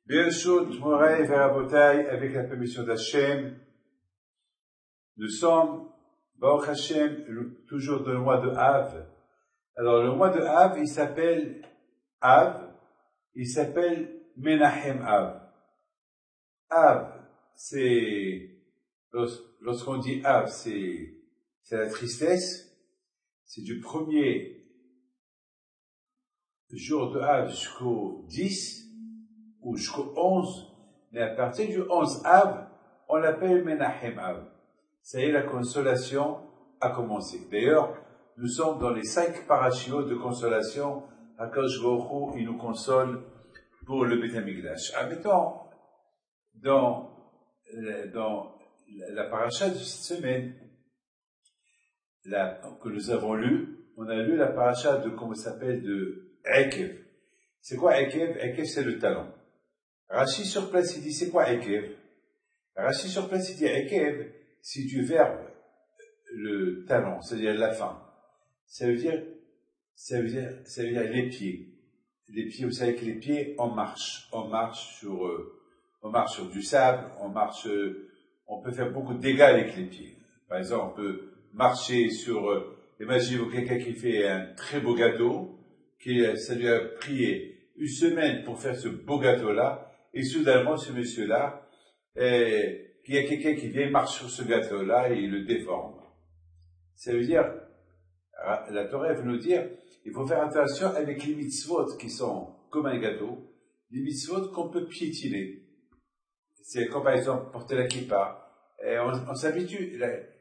Birshut Moraï Verabotai, avec la permission d'Hachem, nous sommes, Baruch Hashem, toujours dans le mois de Av. Alors, le mois de Av, il s'appelle Av, il s'appelle Menachem Av. Av, c'est, lorsqu'on dit Av, c'est la tristesse, c'est du premier jour de Av jusqu'au 10, ou jusqu'au 11, mais à partir du 11 Av, on l'appelle Menachem Av. Ça y est, la consolation a commencé. D'ailleurs, nous sommes dans les 5 parashiot de consolation. HaKadosh Baruch Hu, il nous console pour le Beit HaMikdash. Admettons, dans la paracha de cette semaine, que nous avons lu, on a lu la paracha de, comment ça s'appelle, de Ekev. C'est quoi Ekev? Ekev, c'est le talon. Rashi sur place, il dit, c'est quoi Ekev? Rashi sur place, il dit, Ekev, c'est du verbe, le talon, c'est-à-dire la fin. Ça veut dire les pieds. Les pieds, vous savez que les pieds, on marche sur du sable, on peut faire beaucoup de dégâts avec les pieds. Par exemple, on peut marcher sur, imaginez-vous quelqu'un qui fait un très beau gâteau, ça lui a pris une semaine pour faire ce beau gâteau-là, et soudainement, ce monsieur-là, qu'il y a quelqu'un qui vient, marche sur ce gâteau-là et il le déforme. Ça veut dire, la Torah veut nous dire, il faut faire attention avec les mitzvot qui sont comme un gâteau, les mitzvot qu'on peut piétiner. C'est comme par exemple porter la kippa. On s'habitue.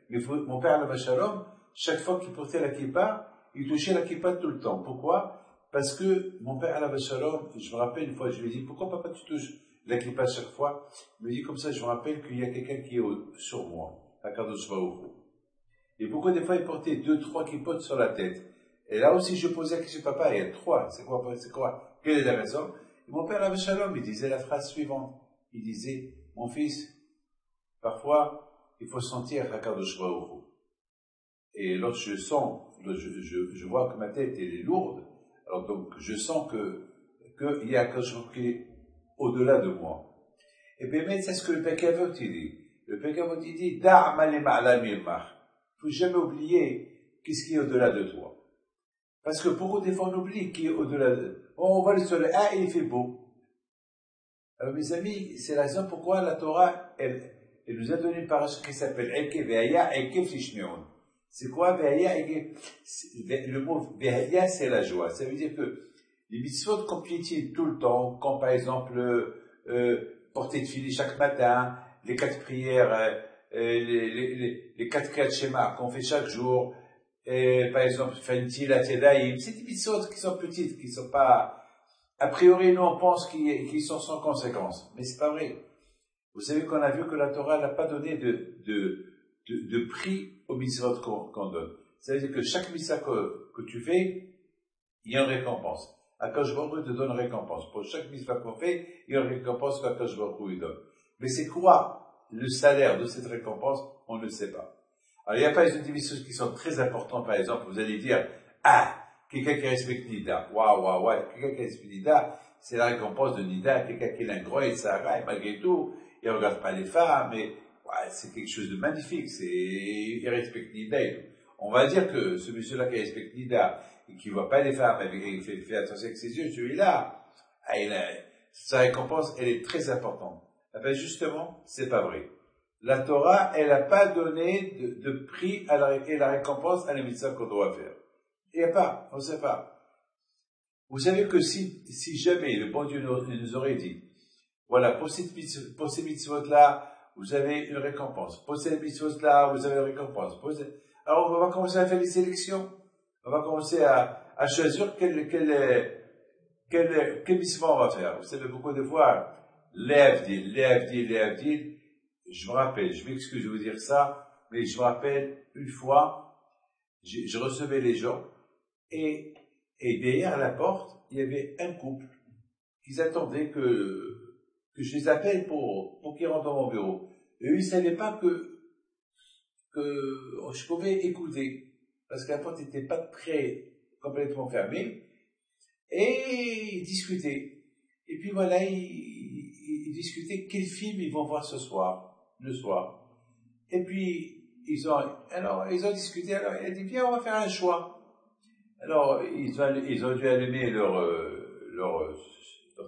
Mon père, le Shalom, chaque fois qu'il portait la kippa, il touchait la kippa tout le temps. Pourquoi? Parce que mon père, le Shalom, je me rappelle une fois, je lui ai dit, pourquoi papa tu touches la kippa chaque fois? Il me dit comme ça, je me rappelle qu'il y a quelqu'un qui est sur moi, à Kadosh Baruch Hu. Et beaucoup des fois, il portait 2-3 kippotes sur la tête. Et là aussi, je posais la question, papa, il y a 3, c'est quoi? Quelle est la raison? Et mon père, Shalom, il disait la phrase suivante. Il disait, mon fils, parfois, il faut sentir Hakadosh Baruch Hu. Et lorsque je sens, je vois que ma tête, elle est lourde, alors donc, je sens qu'il y a quelque chose qui est au-delà de moi. Et bien, c'est ce que le Pekavot, il dit. Le Pekavot, il dit, il faut jamais oublier qu'est-ce qui est au-delà de toi. Parce que beaucoup des fois, on oublie qui est au-delà de... On voit le soleil, il fait beau. Alors, mes amis, c'est la raison pourquoi la Torah, elle nous a donné une parole qui s'appelle Ekev Ve'aya, Ekev Tishmeon. C'est quoi Ve'aya, Ekev? Le mot Ve'aya, c'est la joie. Ça veut dire que les mitzvot qu'on piétine tout le temps, comme par exemple, porter de fili chaque matin, les 4 prières, les 4 schémas qu'on fait chaque jour, par exemple, faire une tila tedaïm, c'est des mitzvot qui sont petites, qui sont pas, a priori, nous, on pense qu'ils sont sans conséquence. Mais c'est pas vrai. Vous savez qu'on a vu que la Torah n'a pas donné de prix aux mitzvot qu'on donne. Ça veut dire que chaque mitzvah que tu fais, il y a une récompense. Akadosh Baruch Hu te donne une récompense. Pour chaque mitzvah qu'on fait, il y a une récompense qu'Akadosh Baruch Hu donne. Mais c'est quoi le salaire de cette récompense? On ne sait pas. Alors, il y a pas des mitzvot qui sont très importants. Par exemple, vous allez dire, quelqu'un qui respecte Nida. Waouh. Quelqu'un qui respecte Nida, c'est la récompense de Nida. Quelqu'un qui est un gros et Sarah, et malgré tout, il ne regarde pas les femmes, mais, c'est quelque chose de magnifique. Il respecte Nida et tout. On va dire que ce monsieur-là qui respecte Nida, et qui ne voit pas les femmes, et qui fait attention avec ses yeux, celui-là, sa récompense, elle est très importante. Eh bien, justement, c'est pas vrai. La Torah, elle n'a pas donné de prix et la récompense à la mitzvah qu'on doit faire. Il n'y a pas, on ne sait pas. Vous savez que si jamais le bon Dieu nous aurait dit, voilà, pour ces mitzvot-là, vous avez une récompense. Pour ces mitzvot-là, vous avez une récompense. Alors, on va commencer à faire des sélections. On va commencer à choisir quel mitzvah on va faire. Vous savez, beaucoup de fois, l'Avdil. Je me rappelle, je m'excuse de vous dire ça, mais je me rappelle une fois, je recevais les gens, et derrière la porte, il y avait un couple qui attendaient que je les appelle pour qu'ils rentrent dans mon bureau. Et eux, ils savaient pas que je pouvais écouter, parce que la porte n'était pas complètement fermée, Et ils discutaient. Et puis voilà, ils discutaient quel film ils vont voir ce soir, le soir. Et puis, ils ont discuté, alors il a dit, viens, on va faire un choix. Alors, ils ont dû allumer leur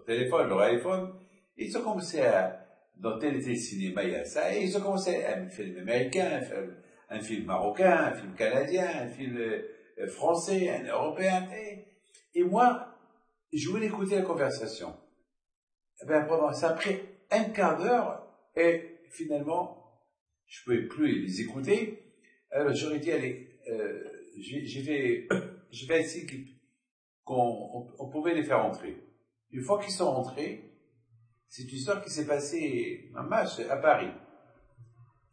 téléphone, leur iPhone. Ils ont commencé dans tel et tel cinéma, il y a ça, et ils ont commencé un film américain, un film marocain, un film canadien, un film français, un européen. Et moi, je voulais écouter la conversation. Eh ben, vraiment, ça a pris un quart d'heure, et finalement, je ne pouvais plus les écouter. Alors, j'aurais dit, allez, je vais essayer qu'on pouvait les faire entrer. Une fois qu'ils sont rentrés, c'est une histoire qui s'est passée un match à Paris.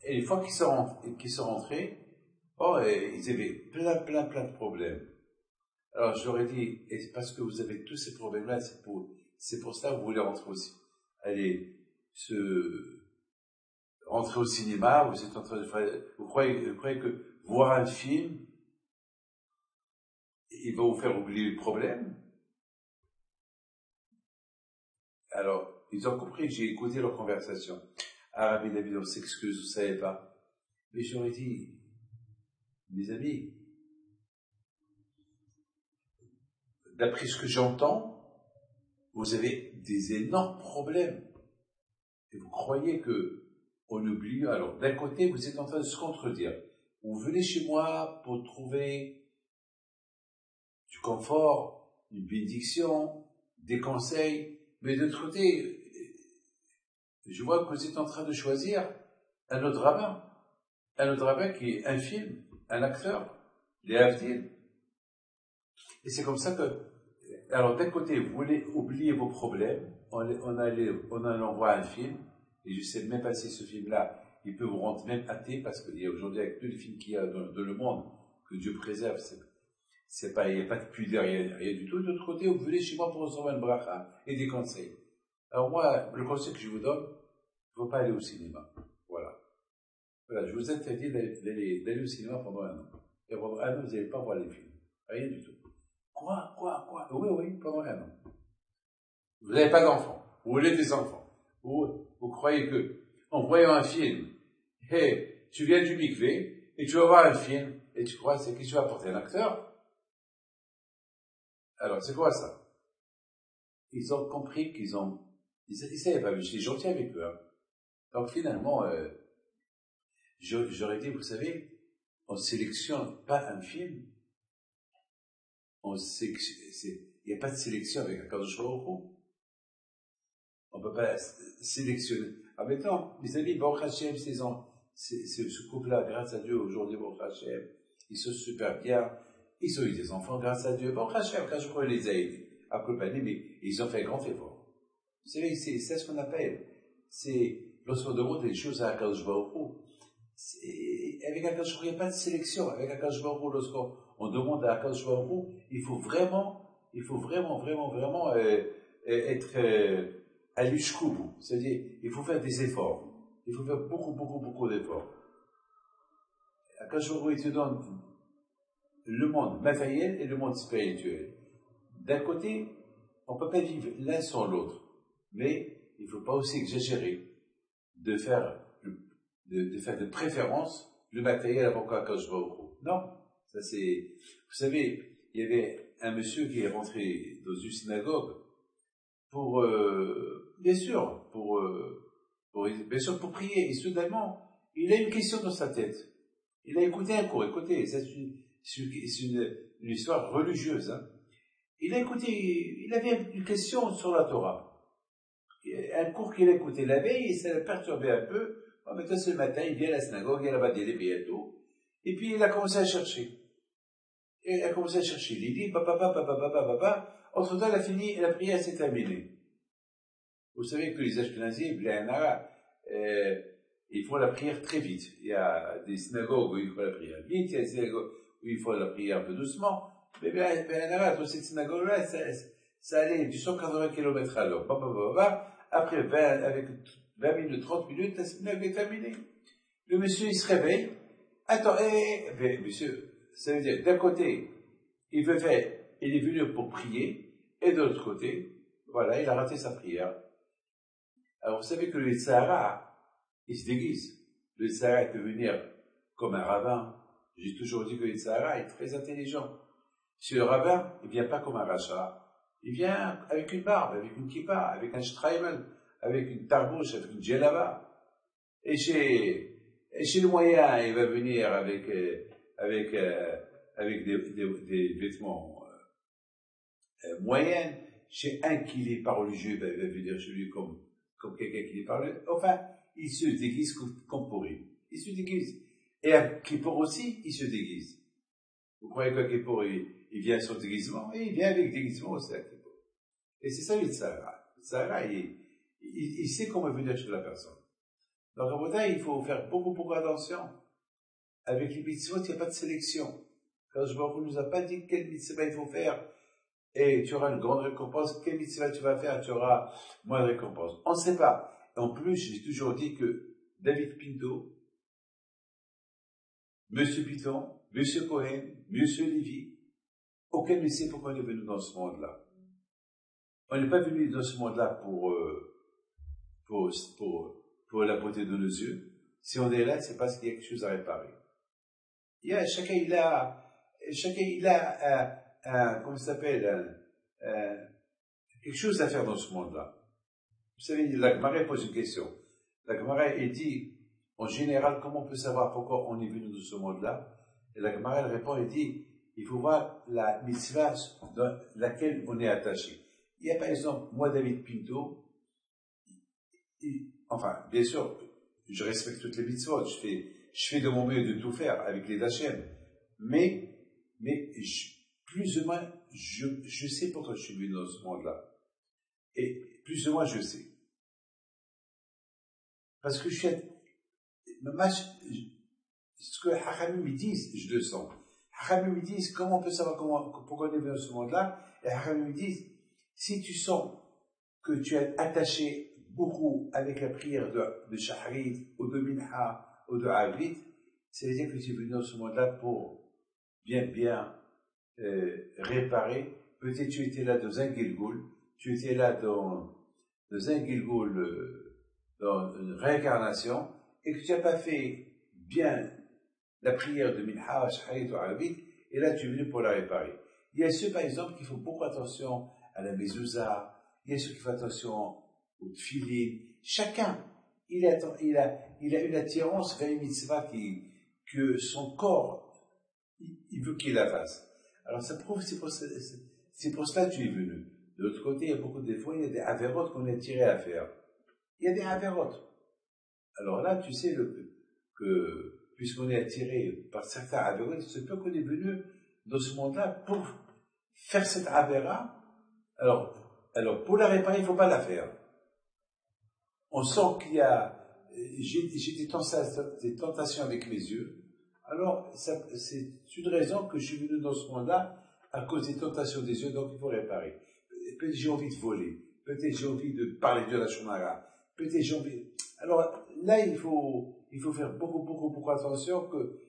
Et une fois qu'ils sont rentrés, ils avaient plein de problèmes. Alors, je leur ai dit, et parce que vous avez tous ces problèmes-là, c'est pour ça que vous voulez rentrer aussi. Allez, rentrer au cinéma, vous êtes en train de faire, vous croyez que voir un film, il va vous faire oublier le problème? Alors, ils ont compris que j'ai écouté leur conversation. Ah, Rabbi David, on s'excuse, vous savez pas. Mais j'aurais dit, mes amis, d'après ce que j'entends, vous avez des énormes problèmes. Et vous croyez que on oublie. Alors, d'un côté, vous êtes en train de se contredire. Vous venez chez moi pour trouver du confort, une bénédiction, des conseils, mais de l'autre côté, je vois que vous êtes en train de choisir un autre rabbin qui est un film, un acteur, les Havdil. Et c'est comme ça que, alors d'un côté, vous voulez oublier vos problèmes, on en envoie un film, et je sais même pas si ce film-là, il peut vous rendre même athée, parce qu'il y a aujourd'hui, avec tous les films qu'il y a dans le monde, que Dieu préserve, il n'y a pas de pluie derrière, rien du tout. De l'autre côté, vous venez chez moi pour recevoir une bracha et des conseils. Alors moi, le conseil que je vous donne, il ne faut pas aller au cinéma. Voilà. Voilà, je vous interdis d'aller au cinéma pendant un an. Et pendant un an, vous n'allez pas voir les films. Rien du tout. Quoi? Oui, pendant un an. Vous n'avez pas d'enfants. Vous voulez des enfants. Vous croyez que, en voyant un film, hey, tu viens du mikvé, et tu vas voir un film, et tu crois, c'est que tu vas apporter un acteur? Alors, c'est quoi ça? Ils ont compris ils savaient pas, mais j'étais gentil avec eux, hein. Donc finalement, j'aurais dit, vous savez, on sélectionne pas un film, il n'y a pas de sélection avec un Kadosh Baruch Hu. On peut pas sélectionner. Ah, maintenant, mes amis, Baruch Hashem, ce couple-là, grâce à Dieu, aujourd'hui, Baruch Hashem, ils sont super bien, ils ont eu des enfants grâce à Dieu. Baruch Hashem, quand je crois les a aidés, à Colpani, mais ils ont fait un grand effort. Vous savez, c'est ce qu'on appelle, c'est, lorsqu'on demande des choses à Akadosh Baruch Hu, avec Akadosh Baruch Hu, il n'y a pas de sélection. Avec Akadosh Baruch Hu, lorsqu'on demande à Akadosh Baruch Hu, il faut vraiment être à l'ushkubu. C'est-à-dire, il faut faire des efforts. Il faut faire beaucoup d'efforts. Akadosh Baruch Hu, il te donne le monde matériel et le monde spirituel. D'un côté, on ne peut pas vivre l'un sans l'autre. Mais il ne faut pas aussi exagérer de faire de préférence le matériel avant qu'Akadosh Baruch Hu. Non, ça c'est. Vous savez, il y avait un monsieur qui est rentré dans une synagogue pour, bien sûr, pour prier. Et soudainement, il a une question dans sa tête. Il a écouté un cours. Écoutez, c'est une histoire religieuse. Hein. Il a écouté, il avait une question sur la Torah. Un cours qu'il a écouté la veille, et ça l'a perturbé un peu. Oh, maintenant, c'est le matin, il vient à la synagogue, il y a là-bas des lébés et tout. Et puis, il a commencé à chercher. Il dit, papa. Entre-temps, il a fini, et la prière s'est terminée. Vous savez que les Ashkenazim, ils font la prière très vite. Il y a des synagogues où il faut la prière vite, il y a des synagogues où il faut la prière un peu doucement. Mais dans cette synagogue-là, ça allait du 180 km à l'heure. Après avec 20 minutes, 30 minutes, la synagogue est terminée. Le monsieur, il se réveille. Attends, monsieur, ça veut dire, d'un côté, il est venu pour prier, Et de l'autre côté, voilà, il a raté sa prière. Alors vous savez que le Sahara, il se déguise. Le Sahara, il peut venir comme un rabbin. J'ai toujours dit que le Sahara est très intelligent. Si le rabbin, il vient pas comme un rachat, il vient avec une barbe, avec une kippa, avec un streimel, avec une tarbouche, avec une djellaba. Et chez le moyen, il va venir avec des vêtements moyennes. Chez un qui n'est pas religieux, il va venir chez lui comme quelqu'un qui n'est pas religieux. Enfin, il se déguise comme pourri. Il se déguise. Et à Kippour aussi, il se déguise. Vous croyez qu'à Kippour, il vient sans déguisement, et il vient avec déguisement aussi à Kippour. Et c'est ça le Sahara. Le Sahara, il sait comment venir chez la personne. Donc, en Bretagne, il faut faire beaucoup attention. Avec les mitzvot, il n'y a pas de sélection. Quand je ne nous a pas dit quel mitzvah il faut faire, et tu auras une grande récompense, quel mitzvah tu vas faire, tu auras moins de récompense. On ne sait pas. En plus, j'ai toujours dit que David Pinto, Monsieur Piton, Monsieur Cohen, Monsieur Lévy, aucun ne sait pourquoi on est venu dans ce monde-là. On n'est pas venu dans ce monde-là pour la beauté de nos yeux. Si on est là, c'est parce qu'il y a quelque chose à réparer. Chacun il a comment ça s'appelle, quelque chose à faire dans ce monde-là. Vous savez, la Gemara pose une question. La Gemara, elle dit, en général, comment on peut savoir pourquoi on est venu dans ce monde-là? Et la Gemara, elle répond, elle dit, il faut voir la mitzvah dans laquelle on est attaché. Il y a par exemple, moi, David Pinto, enfin, bien sûr, je respecte toutes les mitzvot, je fais de mon mieux de tout faire avec les Hachem, mais plus ou moins, je sais pourquoi je suis venu dans ce monde-là. Et plus ou moins, je sais. Parce que ce que Hachamim me disent, je le sens. Hachamim me disent, comment on peut savoir pourquoi on est venu dans ce monde-là? Et Hachamim me disent, si tu sens que tu es attaché beaucoup avec la prière de Shaharit, ou de Minha, ou de Avit, c'est-à-dire que tu es venu dans ce monde-là pour bien réparer. Peut-être tu étais là dans un Gilgoul, tu étais là dans un Gilgoul, dans une réincarnation, et que tu n'as pas fait bien la prière de Minha, Shaharit ou Avit, et là tu es venu pour la réparer. Il y a ceux, par exemple, qui font beaucoup attention à la mezouza, il y a ceux qui font attention au tfilin. Chacun, il a une attirance vers une mitzvah que son corps, il veut qu'il la fasse. Alors ça prouve, c'est pour cela que tu es venu. De l'autre côté, il y a beaucoup de fois, il y a des avérotes qu'on est attiré à faire. Il y a des avérotes. Alors là, tu sais que puisqu'on est attiré par certains avérotes, il se peut qu'on est venu dans ce monde-là pour faire cette avéra. Alors, pour la réparer, il ne faut pas la faire. On sent qu'il y a, j'ai des tentations avec mes yeux. Alors, c'est une raison que je suis venu dans ce monde-là à cause des tentations des yeux, donc il faut réparer. Peut-être j'ai envie de voler. Peut-être j'ai envie de parler de la Shomara. Peut-être j'ai envie. Alors, là, il faut faire beaucoup attention que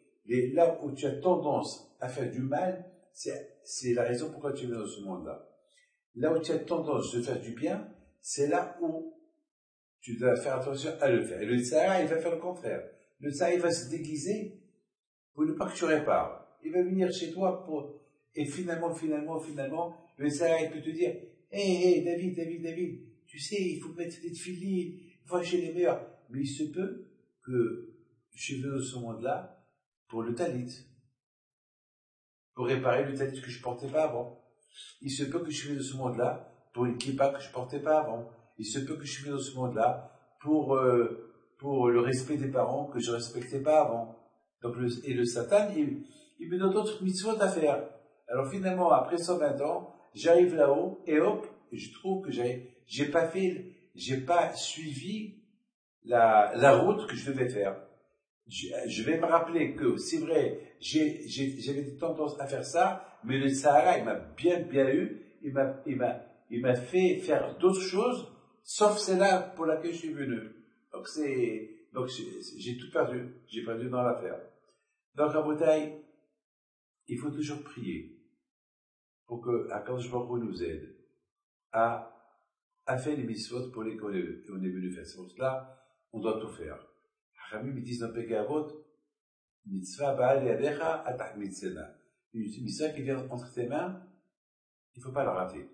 là où tu as tendance à faire du mal, c'est la raison pourquoi tu es venu dans ce monde-là. Là où tu as tendance de faire du bien, c'est là où tu dois faire attention à le faire. Et le Sahara, il va faire le contraire. Le Sahara, il va se déguiser pour ne pas que tu répares. Il va venir chez toi et finalement, le Sahara, il peut te dire, hey, David, tu sais, il faut mettre des tefilines, il faut acheter les meilleurs. Mais il se peut que je suis venu dans ce monde-là pour le talit. Pour réparer le talit que je portais pas avant. Il se peut que je suis venu dans ce monde-là pour une kippa que je portais pas avant. Il se peut que je suis venu dans ce monde-là pour le respect des parents que je respectais pas avant. Donc le Satan, il me donne d'autres mitzvot à faire. Alors finalement, après 120 ans, j'arrive là-haut et hop, je trouve que j'ai pas suivi la route que je devais faire. Je vais me rappeler que c'est vrai, j'avais des tendances à faire ça, mais le Sahara, il m'a bien eu, il m'a fait faire d'autres choses, sauf celle-là pour laquelle je suis venu. Donc j'ai tout perdu, j'ai perdu dans l'affaire. Donc à Bretagne, il faut toujours prier pour que Akadosh Baruch Hu nous aide. a fait les mitzvot pour les qu'on est venu faire. C'est pour cela, on doit tout faire. Ramim, ils disent dans Pirkei Avot, mitzvah ba'al yadecha atach mitzena. Une mitzvah qui vient entre tes mains, il ne faut pas la rater.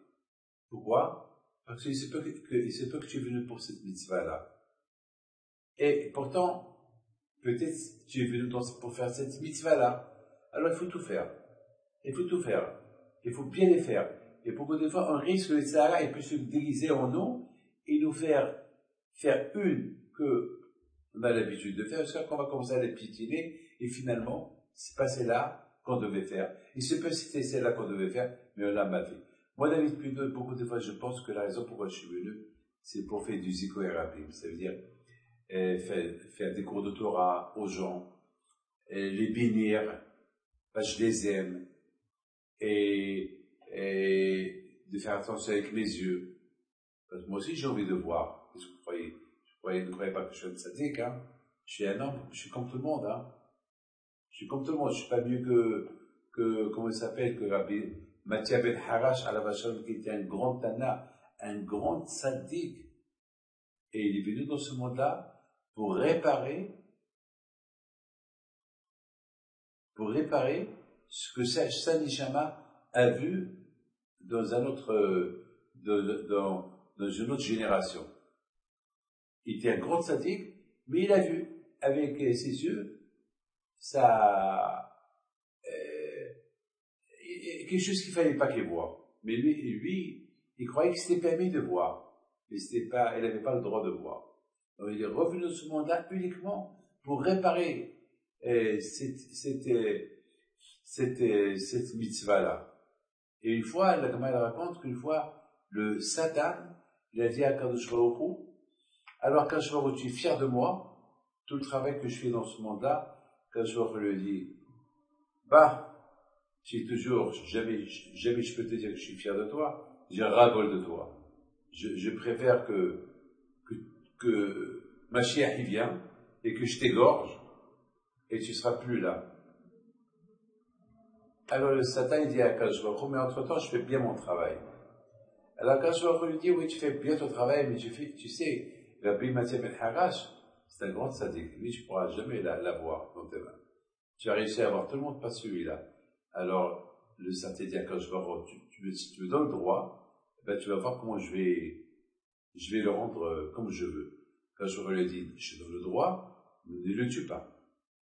Pourquoi? Parce qu'il se peut que tu es venu pour cette mitzvah-là. Et pourtant, peut-être tu es venu pour faire cette mitzvah-là. Alors il faut tout faire. Il faut tout faire. Il faut bien les faire. Et beaucoup de fois, on risque que le Sahara il peut se déguiser en nous et nous faire une que on a l'habitude de faire, jusqu'à qu'on va commencer à les piétiner, et finalement, c'est pas celle-là qu'on devait faire. Il se peut que c'était celle-là qu'on devait faire, mais on l'a mal fait. Moi, David, beaucoup de fois, je pense que la raison pourquoi je suis venu, c'est pour faire du zikoérabim. Ça veut dire faire des cours de Torah aux gens, les bénir, parce que je les aime, et de faire attention avec mes yeux. Parce que moi aussi, j'ai envie de voir. Qu'est-ce que vous croyez? Ne croyez pas que je suis un tzaddik, hein. Je suis un homme, je suis comme tout le monde, hein. Je suis comme tout le monde, je suis pas mieux comment il s'appelle, que Rabbi Matthias Ben Harash à la Vachon, qui était un grand Tana, un grand tzaddik. Et il est venu dans ce monde-là pour réparer ce que sa Nishama a vu dans un autre, dans une autre génération. Il était un grand tzaddik, mais il a vu, avec ses yeux, quelque chose qu'il fallait pas qu'il voie. Mais lui, il croyait que c'était permis de voir. Mais il n'avait pas le droit de voir. Donc il est revenu dans ce monde-là uniquement pour réparer cette mitzvah-là. Et une fois, la Gemara raconte qu'une fois, le Satan, il a dit à Kadosh Baruch Hu, alors Kadosh Baruch Hu, tu es fier de moi, tout le travail que je fais dans ce monde-là, Kadosh Baruch Hu lui dit, tu es toujours, jamais je peux te dire que je suis fier de toi, je ras-le-bol de toi. Je préfère que Mashiach y vient, et que je t'égorge, et tu seras plus là. Alors le Satan, il dit à Kadosh Baruch Hu, mais entre-temps, je fais bien mon travail. Alors Kadosh Baruch Hu lui dit, oui, tu fais bien ton travail, mais tu sais, Rabbi Matthias Ben Harash, c'est un grand tzaddik. Lui, tu ne pourras jamais l'avoir dans tes mains. Tu as réussi à avoir tout le monde, pas celui-là. Alors, le Satan dit à Kadosh Baruch Hu, si tu me donnes le droit, ben, tu vas voir comment je vais le rendre comme je veux. Kadosh Baruch Hu lui dit, je te donne le droit, mais ne le tue pas.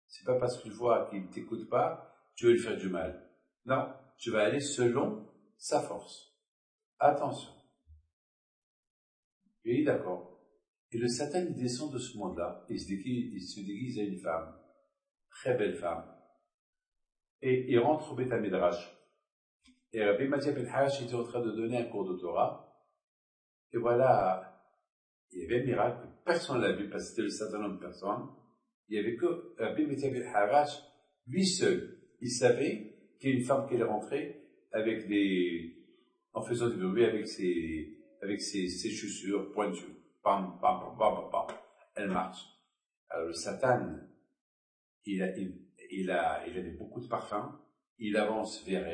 C'est pas parce qu'une fois qu'il ne t'écoute pas, tu vas lui faire du mal. Non, tu vas aller selon sa force. Attention. Il est d'accord. Et le Satan, il descend de ce monde-là, il se déguise à une femme, très belle femme, et il rentre au Beth Midrash. Et Rabbi Matthias Ben Harash était en train de donner un cours de Torah, et voilà, il y avait un miracle, personne ne l'a vu, parce que c'était le Satan en personne, il n'y avait que Rabbi Matthias Ben Harash, lui seul, il savait qu'il y a une femme qui est rentrée en faisant du bruit avec ses chaussures pointues. Pam, pam, pam, pam, pam, pam. Elle marche. Alors le Satan, il avait beaucoup de parfum. Il avance vers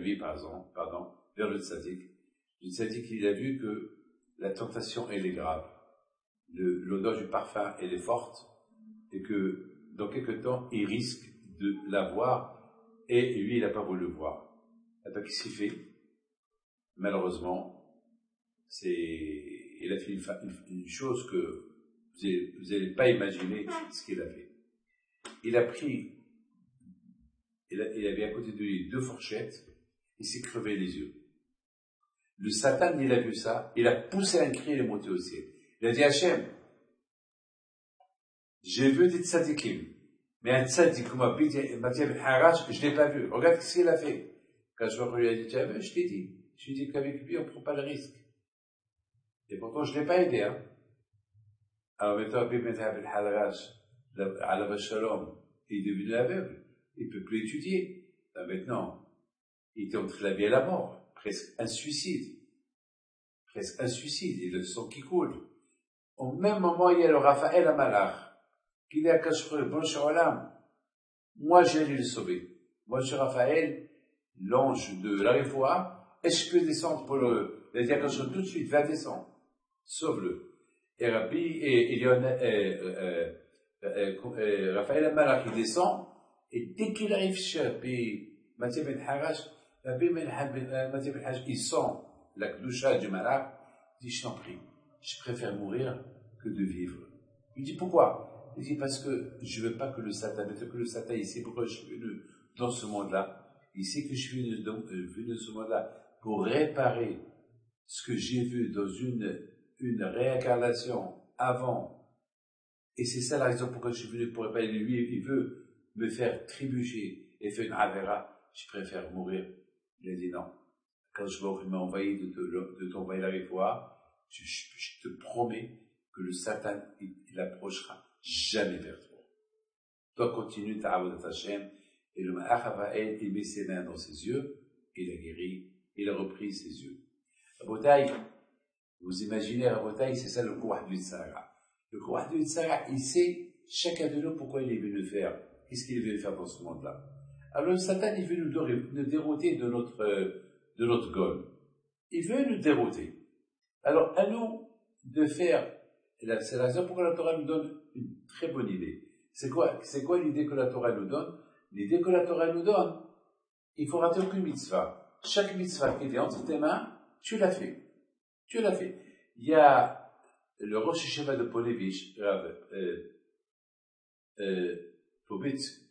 lui, vers le tzaddik. Le tzaddik, il a vu que la tentation, elle est grave. L'odeur du parfum, elle est forte. Et que, dans quelque temps, il risque de la voir. Et lui, il n'a pas voulu le voir. Alors, qu'est-ce qu'il fait? Malheureusement, il a fait une chose que vous n'allez pas imaginer ce qu'il a fait. Il avait à côté de lui 2 fourchettes, il s'est crevé les yeux. Le Satan, il a vu ça, il a poussé un cri et il est monté au ciel. Il a dit, Hachem, j'ai vu des tzadikim, mais un tzadik comme Matthias Ben Harash, je ne l'ai pas vu. Regarde ce qu'il a fait. Quand je lui ai dit, tu as vu, je t'ai dit qu'avec lui, on ne prend pas le risque. Et pourtant, je ne l'ai pas aidé, hein. Alors maintenant, Rabbi Matthias Ben Harash, à la Shalom, il est devenu aveugle. Il ne peut plus étudier. Là, maintenant, il était entre la vie et la mort. Presque un suicide. Il a le sang qui coule. Au même moment, il y a le Raphaël Amalach, qui dit à Kashfur, bon Shalom, moi, j'allais le sauver. Moi, je suis Raphaël, l'ange de la Réfoua, est-ce que je peux descendre pour le, il a dit attention tout de suite, va descendre, sauve-le. Et Rabbi, Raphaël Amalach, il descend, et dès qu'il arrive chez Rabbi Mathieu Ben Harash, Rabbi Mathieu Ben Harash, il sent la Kdusha du Malach, il dit, je t'en prie, je préfère mourir que de vivre. Il dit, pourquoi? Il dit, parce que je veux pas que le Satan, il sait pourquoi je suis venu dans ce monde-là. Il sait que je suis venu dans ce monde-là pour réparer ce que j'ai vu dans une réincarnation avant. Et c'est ça la raison pourquoi je suis venu pour réparer. Lui, il veut me faire trébucher et faire une avera. Je préfère mourir. Il a dit non. Quand je vais m'a envoyé de t'envoyer la réfoire, je te promets que le Satan, il approchera jamais vers toi. Toi, continue ta avodat Hashem. Et le Malach Raphaël, il met ses mains dans ses yeux, il a guéri, il a repris ses yeux. Rabotai, vous imaginez, Rabotai, c'est ça le Kouah du Tzara. Le Kouah du Tzara, il sait, chacun de nous, pourquoi il est venu faire, qu'est-ce qu'il est venu faire dans ce monde-là. Alors le Satan, il veut nous dérouter de notre goal. Il veut nous dérouter. Alors, à nous de faire, c'est la raison pourquoi la Torah nous donne une très bonne idée. C'est quoi l'idée que la Torah nous donne? L'idée que la Torah nous donne, il faut rater aucune mitzvah. Chaque mitzvah qui est entre tes mains, tu l'as fait. Tu l'as fait. Il y a le Rosh Hashanah de Polevich,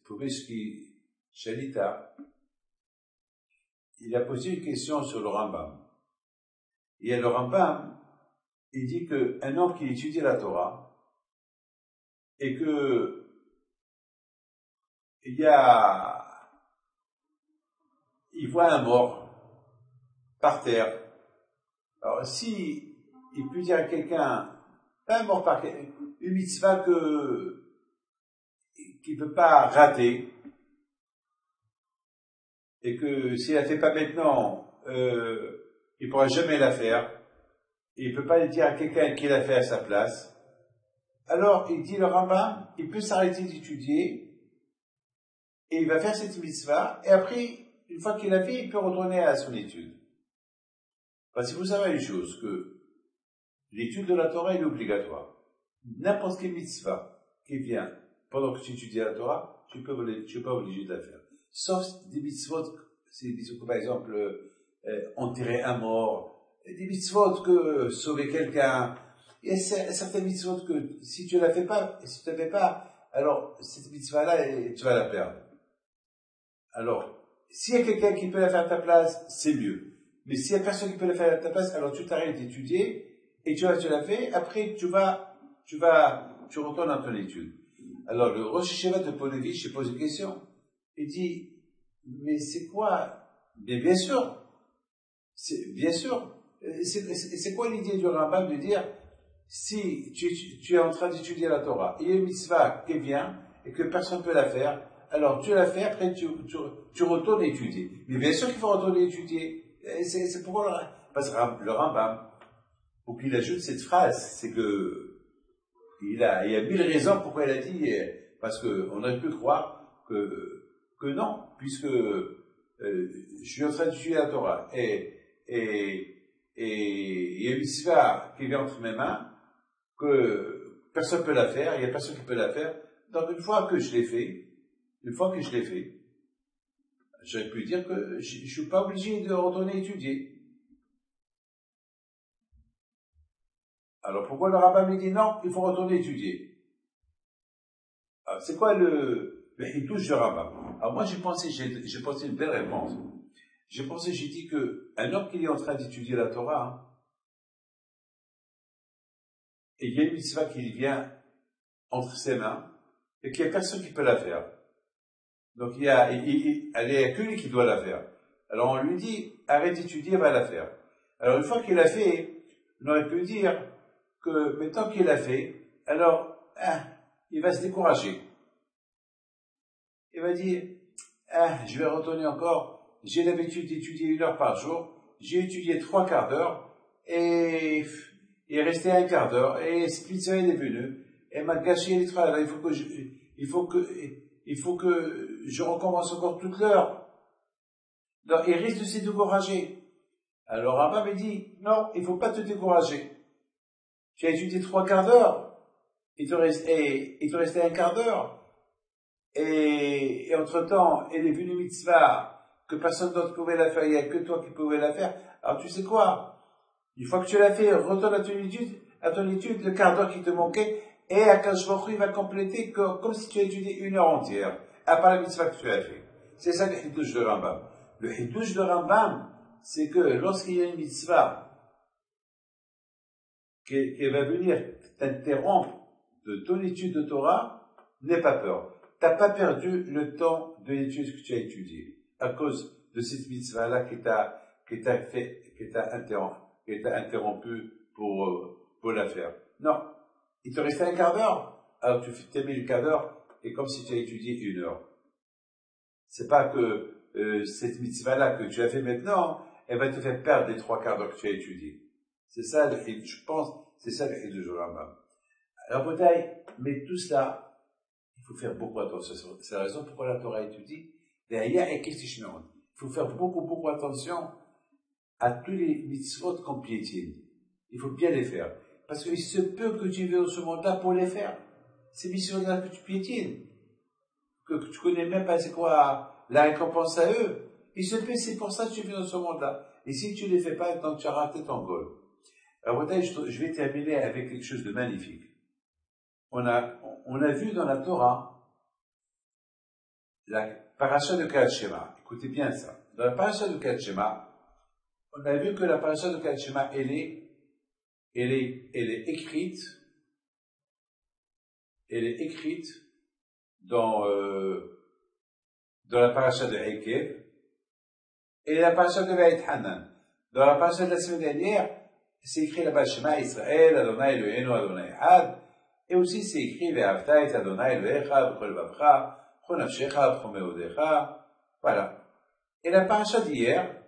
Povetsky Shalita, il a posé une question sur le Rambam. Et le Rambam, il dit qu'un homme qui étudie la Torah, et que il voit un mort par terre. Alors, si il peut dire à quelqu'un, pas un mort par terre, une mitzvah qu'il ne peut pas rater, et que s'il la fait pas maintenant, il pourra jamais la faire, et il peut pas le dire à quelqu'un qui l'a fait à sa place. Alors, il dit le Rambam, il peut s'arrêter d'étudier, et il va faire cette mitzvah, et après, une fois qu'il l'a fait, il peut retourner à son étude. Parce que vous savez une chose, que l'étude de la Torah est obligatoire. N'importe quelle mitzvah qui vient pendant que tu étudies la Torah, tu n'es pas obligé de la faire. Sauf des mitzvot, c'est des mitzvot, par exemple, enterrer un mort, des mitzvot que sauver quelqu'un. Il y a certaines mitzvot que si tu ne la fais pas, alors cette mitzvah-là, tu vas la perdre. Alors, s'il y a quelqu'un qui peut la faire à ta place, c'est mieux. Mais s'il y a personne qui peut la faire à ta place, alors tu t'arrêtes d'étudier, et tu la fais, après tu retournes dans ton étude. Alors, le Rosh Hashanah de Polevich, il pose une question. Il dit, mais c'est quoi? Mais bien sûr. C'est quoi l'idée du Rambam de dire, si tu es en train d'étudier la Torah, et il y a une mitzvah qui vient, et que personne ne peut la faire, alors tu la fais, après tu retournes étudier. Mais bien sûr qu'il faut retourner étudier. C'est pourquoi parce que le Rambam, pour qu'il ajoute cette phrase, c'est que il y a 1000 raisons pourquoi il a dit, parce qu'on aurait pu croire que non, puisque je suis en train d'étudier la Torah, et il y a une mitzvah qui vient entre mes mains, que personne ne peut la faire, il n'y a personne qui peut la faire. Donc une fois que je l'ai fait, j'aurais pu dire que je ne suis pas obligé de retourner étudier. Alors pourquoi le rabbin me dit non, il faut retourner étudier? Alors, c'est quoi il touche le rabbin. Alors moi j'ai pensé une belle réponse. J'ai dit que un homme qui est en train d'étudier la Torah, et il y a une mitzvah qui vient entre ses mains, et qu'il n'y a personne qui peut la faire. Donc elle est que lui qui doit la faire. Alors on lui dit, arrête d'étudier, va la faire. Alors une fois qu'il l'a fait, on aurait pu dire que maintenant qu'il l'a fait, alors il va se décourager. Il va dire, je vais retourner encore, j'ai l'habitude d'étudier 1 heure par jour, j'ai étudié 3 quarts d'heure, et il est resté 1 quart d'heure, et cette mitzvah est venue, elle m'a gâché les 3 heures, il faut que je recommence encore toute l'heure. Donc, il risque de se décourager. Alors Rambam me dit, non, il faut pas te décourager. Tu as étudié 3/4 d'heure, il te restait un quart d'heure, et entre-temps, elle est venue mitzvah, que personne d'autre pouvait la faire, il n'y a que toi qui pouvais la faire. Alors tu sais quoi? Une fois que tu l'as fait, retourne à ton étude, le quart d'heure qui te manquait, et Akash Baruch Hu va compléter comme si tu as étudié 1 heure entière, à part la mitzvah que tu as fait. C'est ça le hidouche de Rambam. Le hidouche de Rambam, c'est que lorsqu'il y a une mitzvah qui va venir t'interrompre de ton étude de Torah, n'aie pas peur. T'as pas perdu le temps de l'étude que tu as étudié à cause de cette mitzvah-là qui t'a interrompu pour la faire. Non. Il te restait un quart d'heure. Alors tu t'es mis le quart d'heure et comme si tu as étudié 1 heure. C'est pas que cette mitzvah-là que tu as fait maintenant, elle va te faire perdre les 3/4 d'heure que tu as étudié. C'est ça, je pense, c'est ça le hidouche de Rambam. Alors, mais tout cela, il faut faire beaucoup attention. C'est la raison pourquoi la Torah étudie. Il faut faire beaucoup attention à tous les mitzvot qu'on piétine. Il faut bien les faire. Parce qu'il se peut que tu viennes dans ce monde-là pour les faire. Ces mitzvot-là que tu piétines, que tu connais même pas c'est quoi la récompense à eux. Il se peut, c'est pour ça que tu viens dans ce monde-là. Et si tu les fais pas, donc tu as raté ton goal. Alors, je vais terminer avec quelque chose de magnifique. On a vu dans la Torah la paracha de Kriyat Shema. Écoutez bien ça. Dans la paracha de Kriyat Shema, on a vu que la paracha de Kriyat Shema, elle est écrite dans la paracha de Ekev et la paracha de Va'et Hanan. Dans la paracha de la semaine dernière, c'est écrit là-bas Shema Israël, Adonai Eloheinu, Adonai Echad. Et aussi, c'est écrit, Ve'avta et Adonai Elohecha, b'chol vavcha, b'chol nafshecha, b'chol meodecha. Voilà. Et la paracha d'hier,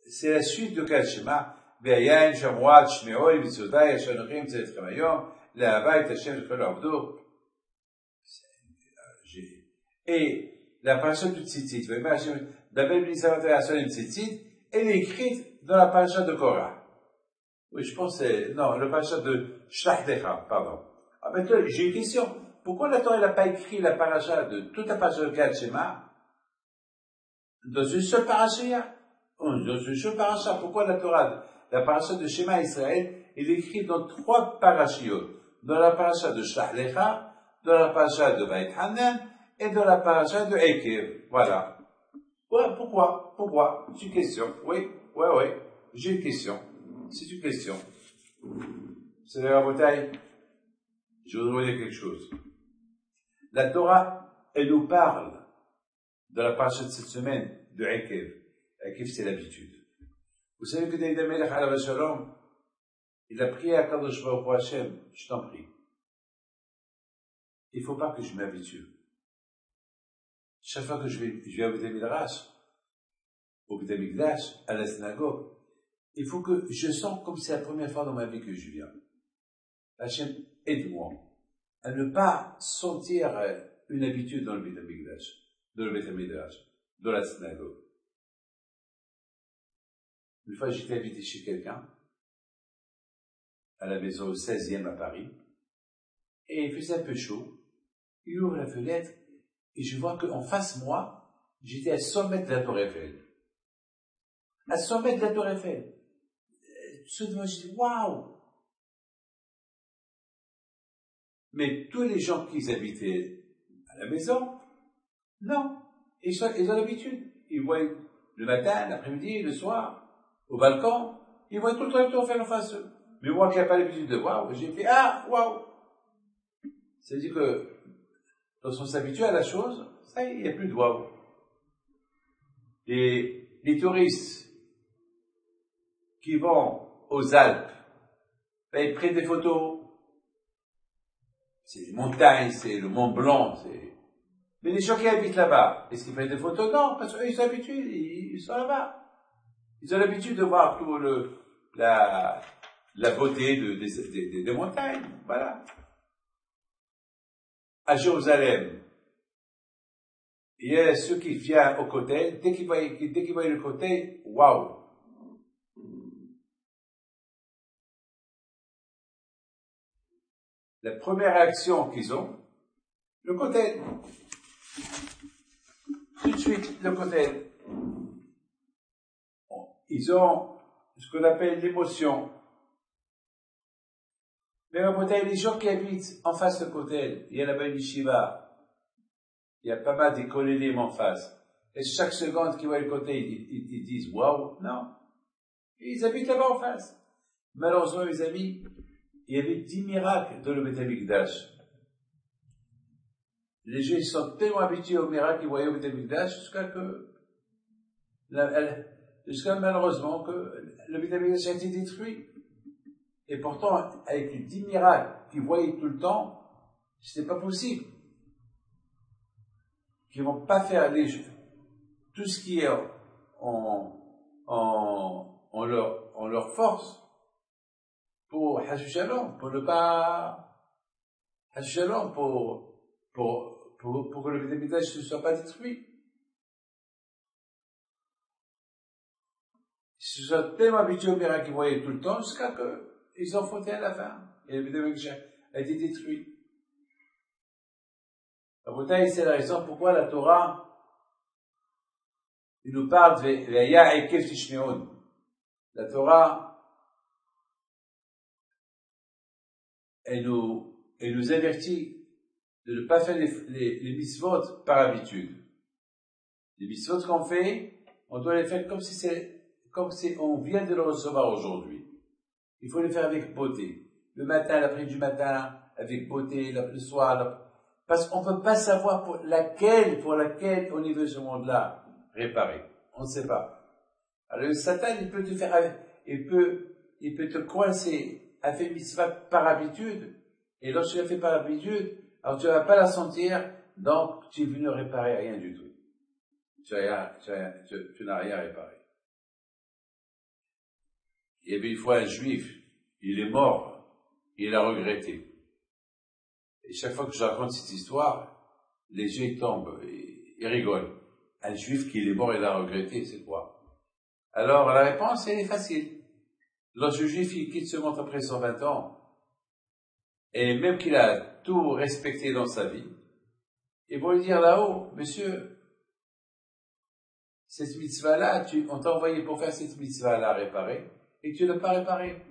c'est la suite de Kriyat Shema. Ve'ayayin shamroat shme'oi v'tzotai asher-anochim tzedetchem hayom, le'ahava et Hashem v'chol avdo. Et la paracha de Tzitzit, Ve'emar Hashem, Daber b'nisavat ve'asher Tzitzit, elle est écrite dans la paracha de Korah. Oui, je pense que c'est, non, le paracha de Shlach Lecha, pardon. Ah, maintenant, j'ai une question. Pourquoi la Torah n'a pas écrit la paracha de toute la paracha de Kriyat Shema dans une seule paracha? Dans une seule paracha. Pourquoi la Torah, la paracha de Shema Israël, elle est écrite dans 3 parachiotes? Dans la paracha de Shlach Lecha, dans la paracha de Va'et Hanan, et dans la paracha de Ekev. Voilà. Ouais, pourquoi? C'est une question. Oui. J'ai une question. C'est une question. C'est la bataille. Je voudrais vous dire quelque chose. La Torah, elle nous parle de la paracha de cette semaine de Ekev. Ekev, c'est l'habitude. Vous savez que David HaMelech alav shalom, il a prié à Kadosh Baruch Hu Hashem, je t'en prie. Il ne faut pas que je m'habitue. Chaque fois que je vais au Beit Midrash, au Beit Mikdash, à la synagogue, il faut que je sente comme c'est la première fois dans ma vie que je viens. Hachem, aide-moi à ne pas sentir une habitude dans le Beit Mikdash, dans le Beit Midrash, dans la synagogue. Une fois, j'étais invité chez quelqu'un, à la maison au 16e à Paris, et il faisait un peu chaud. Il ouvre la fenêtre, et je vois qu'en face de moi, j'étais à 100 mètres de la Tour Eiffel. À 100 mètres de la Tour Eiffel. Soudainement, je dis, waouh! Mais tous les gens qui habitaient à la maison, non. Ils ont l'habitude. Ils voient le matin, l'après-midi, le soir, au balcon, ils voient tout le temps la Tour Eiffel en face d'eux. Mais moi qui n'ai pas l'habitude de voir, j'ai fait, ah, waouh! Ça veut dire que, lorsqu'on s'habitue à la chose, ça y est, il n'y a plus de waouh. Et les touristes qui vont aux Alpes, ils prennent des photos. C'est les montagnes, c'est le Mont Blanc, mais les gens qui habitent là-bas, est-ce qu'ils prennent des photos? Non, parce qu'ils sont habitués, ils sont là-bas. Ils ont l'habitude de voir tout la beauté des montagnes, voilà. À Jérusalem, il y a ceux qui viennent au côté, dès qu'ils voient le côté, waouh! la première réaction qu'ils ont, le kotel. Tout de suite, le kotel. Ils ont ce qu'on appelle l'émotion. Mais au kotel, les gens qui habitent en face du kotel, il y a là-bas une yeshiva, il y a pas mal d'écolélim en face. Et chaque seconde qu'ils voient le kotel, ils disent waouh, non. Ils habitent là-bas en face. Malheureusement, mes amis, il y avait 10 miracles dans le Beth Amikdash. Les gens sont tellement habitués aux miracles qu'ils voyaient au Beth Amikdash jusqu'à malheureusement que le Beth Amikdash a été détruit. Et pourtant, avec les 10 miracles qu'ils voyaient tout le temps, c'était pas possible. Qu'ils vont pas faire tout ce qui est en leur force pour Hashu Shalom, pour ne pas Hashu Shalom, pour que le Beth Amikdash ne soit pas détruit. Ils se sont tellement habitués aux miracles qu'ils voyaient tout le temps jusqu'à qu'ils ont fauté à la fin. Et le Beth Amikdash a été détruit. C'est la raison pourquoi la Torah il nous parle de la Torah, elle nous avertit de ne pas faire les mitzvot par habitude. Les mitzvot qu'on fait, on doit les faire comme si on vient de le recevoir aujourd'hui. Il faut les faire avec beauté. Le matin, l'après du matin, avec beauté, le soir, parce qu'on ne peut pas savoir pour laquelle on y veut ce monde-là réparer. On ne sait pas. Alors le Satan, il peut te coincer à faire mitzvah par habitude, et lorsque tu l'as fait par habitude, alors tu ne vas pas la sentir, donc tu es venu réparer rien du tout. Tu n'as rien réparé. Il y avait une fois un juif, il est mort, il a regretté. Et chaque fois que je raconte cette histoire, les yeux tombent, ils rigolent. Un juif qui est mort, il a regretté, c'est quoi? Alors, la réponse, elle est facile. Lorsque le juif, il quitte ce monde après 120 ans, et même qu'il a tout respecté dans sa vie, ils vont lui dire là-haut, monsieur, cette mitzvah-là, on t'a envoyé pour faire cette mitzvah-là réparer, et tu ne l'as pas réparée.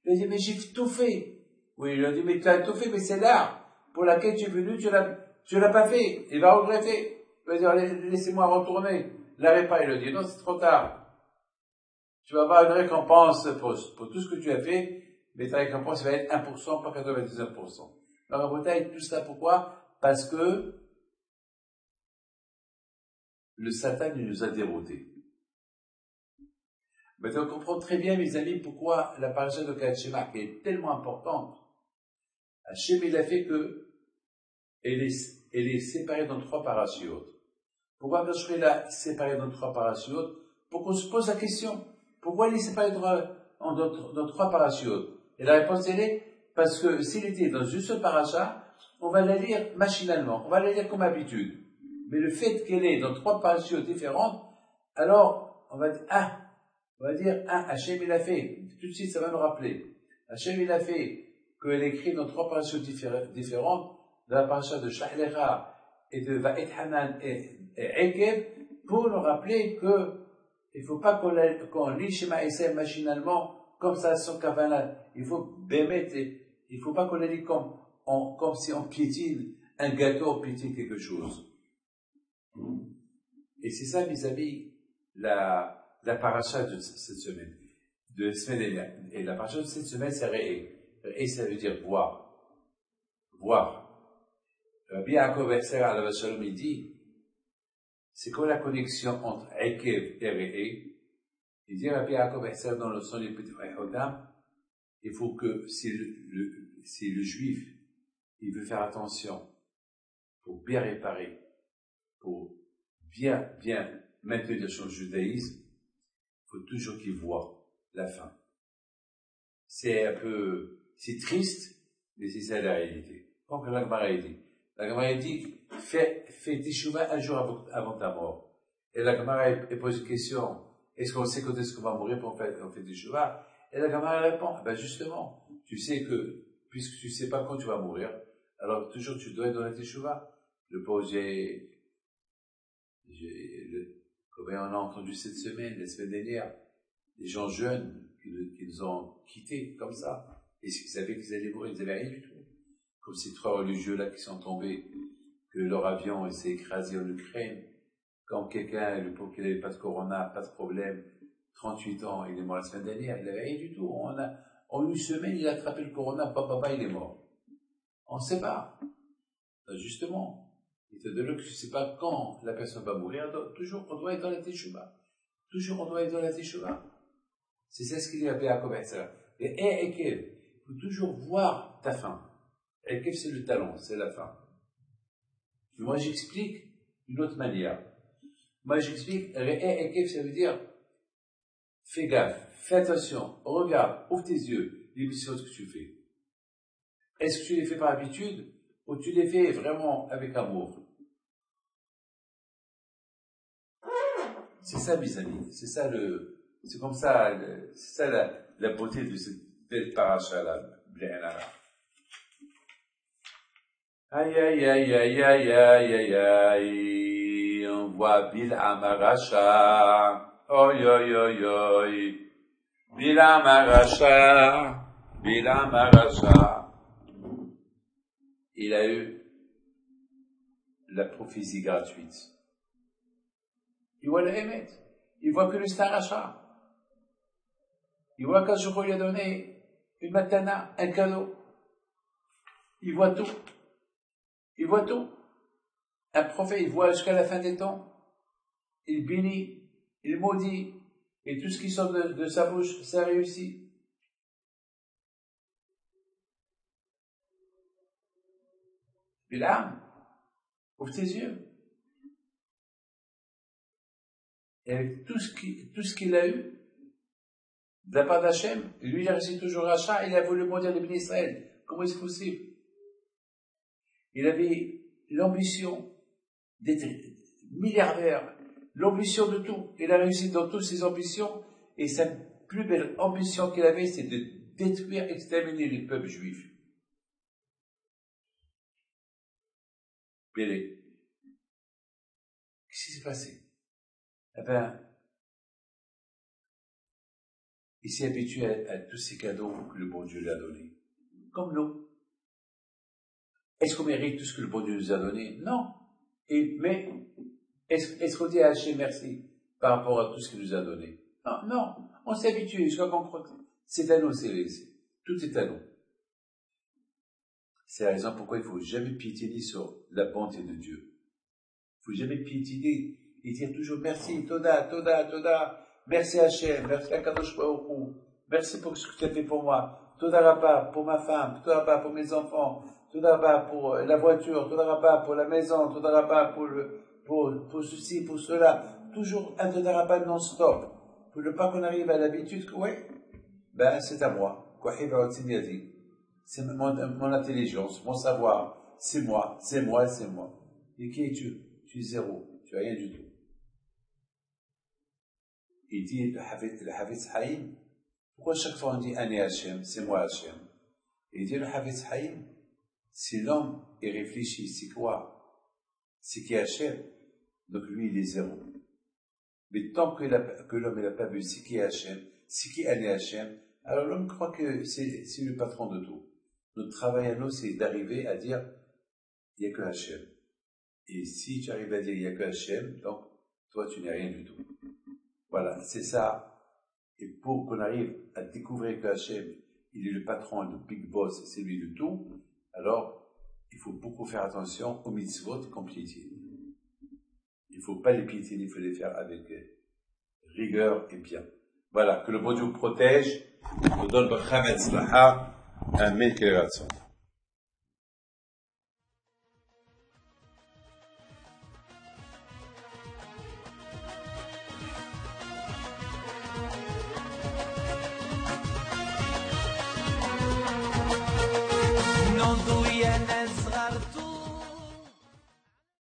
Il a dit, mais j'ai tout fait. Oui, il a dit, mais tu as tout fait, mais c'est là pour laquelle tu es venu, tu l'as pas fait. Il va regretter. Il va dire, laissez-moi retourner. La réparer. Il a dit, non, c'est trop tard. Tu vas avoir une récompense pour tout ce que tu as fait, mais ta récompense va être 1%, pas 99%. Alors, en bataille, tout cela pourquoi? Parce que le Satan nous a déroutés. Maintenant, on comprend très bien, mes amis, pourquoi la paracha de Kriyat Shema, qui est tellement importante, Hachem, il a fait que elle est séparée dans 3 parachutes. Pourquoi Hachem l'a séparée dans 3 parachutes? Pour qu'on se pose la question, pourquoi il est séparé dans 3 parachutes? Et la réponse, elle est, parce que s'il était dans une seule paracha, on va la lire machinalement, on va la lire comme habitude. Mais le fait qu'elle est dans 3 parachutes différentes, alors, on va dire, Hachem il a fait, tout de suite ça va nous rappeler, Hachem il a fait qu'elle est écrite dans 3 parachutes différentes, dans la paracha de Sha'lecha et de Va'et Hanan et Ekev, pour nous rappeler que il faut pas qu'on lit Shema Israël machinalement, comme ça, sans kavanah. Il faut il faut pas qu'on la lit comme si on piétine un gâteau, on piétine quelque chose. Et c'est ça, mes amis, la paracha de cette semaine, de la semaine dernière. Et la paracha de cette semaine, c'est Re'e. Re'e, ça veut dire voir. Voir. Rabbi Yaakov Etzer alav shalom, il dit, c'est quoi la connexion entre Ekev et Re'e? Il dit Rabbi Yaakov Etzer dans le son des petits Hodam, il faut que si le juif, il veut faire attention, pour bien réparer, pour bien maintenir son judaïsme, il faut toujours qu'il voit la fin. C'est c'est triste, mais c'est ça la réalité. Comme la Gemara dit. La Gemara dit, fais teshuva un jour avant ta mort. Et la Gemara pose une question, est-ce qu'on sait quand est-ce qu'on va mourir pour faire teshuva? Et la Gemara répond, ben justement, tu sais que puisque tu sais pas quand tu vas mourir, alors toujours tu dois être dans la teshuva. Le projet, comme on a entendu cette semaine, la semaine dernière, des gens jeunes qui nous ont quittés comme ça. Et ils savaient qu'ils allaient mourir, ils n'avaient rien du tout. Comme ces 3 religieux-là qui sont tombés, que leur avion s'est écrasé en Ukraine. Quand quelqu'un, pour qu'il n'avait pas de corona, pas de problème, 38 ans, il est mort la semaine dernière, il n'avait rien du tout. En une semaine, il a attrapé le corona, papa, il est mort. On ne sait pas. Justement. Et de là que je ne sais pas quand la personne va mourir, toujours on doit être dans la teshuva. Toujours on doit être dans la teshuva. C'est ça ce qu'il y a à commercer. Et Ekev, il faut toujours voir ta fin. Ekev, c'est le talon, c'est la fin. Et moi, j'explique d'une autre manière. Moi, j'explique, Ekev, ça veut dire, fais gaffe, fais attention, regarde, ouvre tes yeux, les missions que tu fais. Est-ce que tu les fais par habitude, ou tu les fais vraiment avec amour? C'est ça, mes amis, c'est comme ça, c'est ça la beauté de cette belle paracha-là, Blénara. Aïe, aïe, aïe, aïe, aïe, aïe, aïe, aïe, on voit Bil'am Rasha, oi, oi, oi, oi, Bil'am Rasha, il a eu la prophétie gratuite. Il voit le Hémet. Il voit que le Staracha. Il voit qu'Ajouko lui a donné une matana, un cadeau. Il voit tout. Il voit tout. Un prophète, il voit jusqu'à la fin des temps. Il bénit, il maudit, et tout ce qui sort de sa bouche, ça réussit. Bil'am, ouvre tes yeux. Et avec tout ce qu'il a eu, de la part d'Hachem, lui, il a resté toujours Racha, il a voulu maudire les bénis Israël. Comment est-ce possible? Il avait l'ambition d'être milliardaire, l'ambition de tout. Il a réussi dans toutes ses ambitions, et sa plus belle ambition qu'il avait, c'est de détruire, exterminer les peuples juifs. Bélé. Qu'est-ce qui s'est passé? Eh ben, il s'est habitué à tous ces cadeaux que le bon Dieu lui a donnés. Comme nous. Est-ce qu'on mérite tout ce que le bon Dieu nous a donné? Non. Mais, est-ce qu'on dit à Hachem merci par rapport à tout ce qu'il nous a donné? Non, non. On s'est habitué jusqu'à qu'on croit que c'est à nous, tout est à nous. C'est la raison pourquoi il ne faut jamais piétiner sur la bonté de Dieu. Il ne faut jamais piétiner et dire toujours merci, Toda, Toda, Toda. Merci Hachem, merci à Kadosh Baruch Hu, merci pour ce que tu as fait pour moi, Toda Rabba pour ma femme, Toda Rabba pour mes enfants, Toda Rabba pour la voiture, Toda Rabba pour la maison, Toda Rabba pour ceci, pour cela, toujours un Toda Rabba non-stop, pour ne pas qu'on arrive à l'habitude que, ouais, ben c'est à moi, c'est mon intelligence, mon savoir, c'est moi, c'est moi, c'est moi. Et qui es-tu? Tu es zéro, tu n'as rien du tout. Il dit, le Havetz Haïm, pourquoi chaque fois on dit Ani Hachem, c'est moi Hachem? Il dit, le Havetz Haïm, si l'homme est réfléchi, c'est quoi? C'est qui est Hachem? Donc lui, il est zéro. Mais tant que l'homme n'a pas vu c'est qui est Hachem, c'est qui est Ani Hachem, alors l'homme croit que c'est le patron de tout. Notre travail à nous, c'est d'arriver à dire, il n'y a que Hachem. Et si tu arrives à dire, il n'y a que Hachem, donc toi, tu n'es rien du tout. Voilà, c'est ça. Et pour qu'on arrive à découvrir que Hachem, il est le patron, le big boss, c'est lui le tout, alors il faut beaucoup faire attention aux mitzvot qu'on piétine. Il ne faut pas les piétiner, il faut les faire avec rigueur et bien. Voilà, que le bon Dieu vous protège, vous donne votre chametz laha, un mille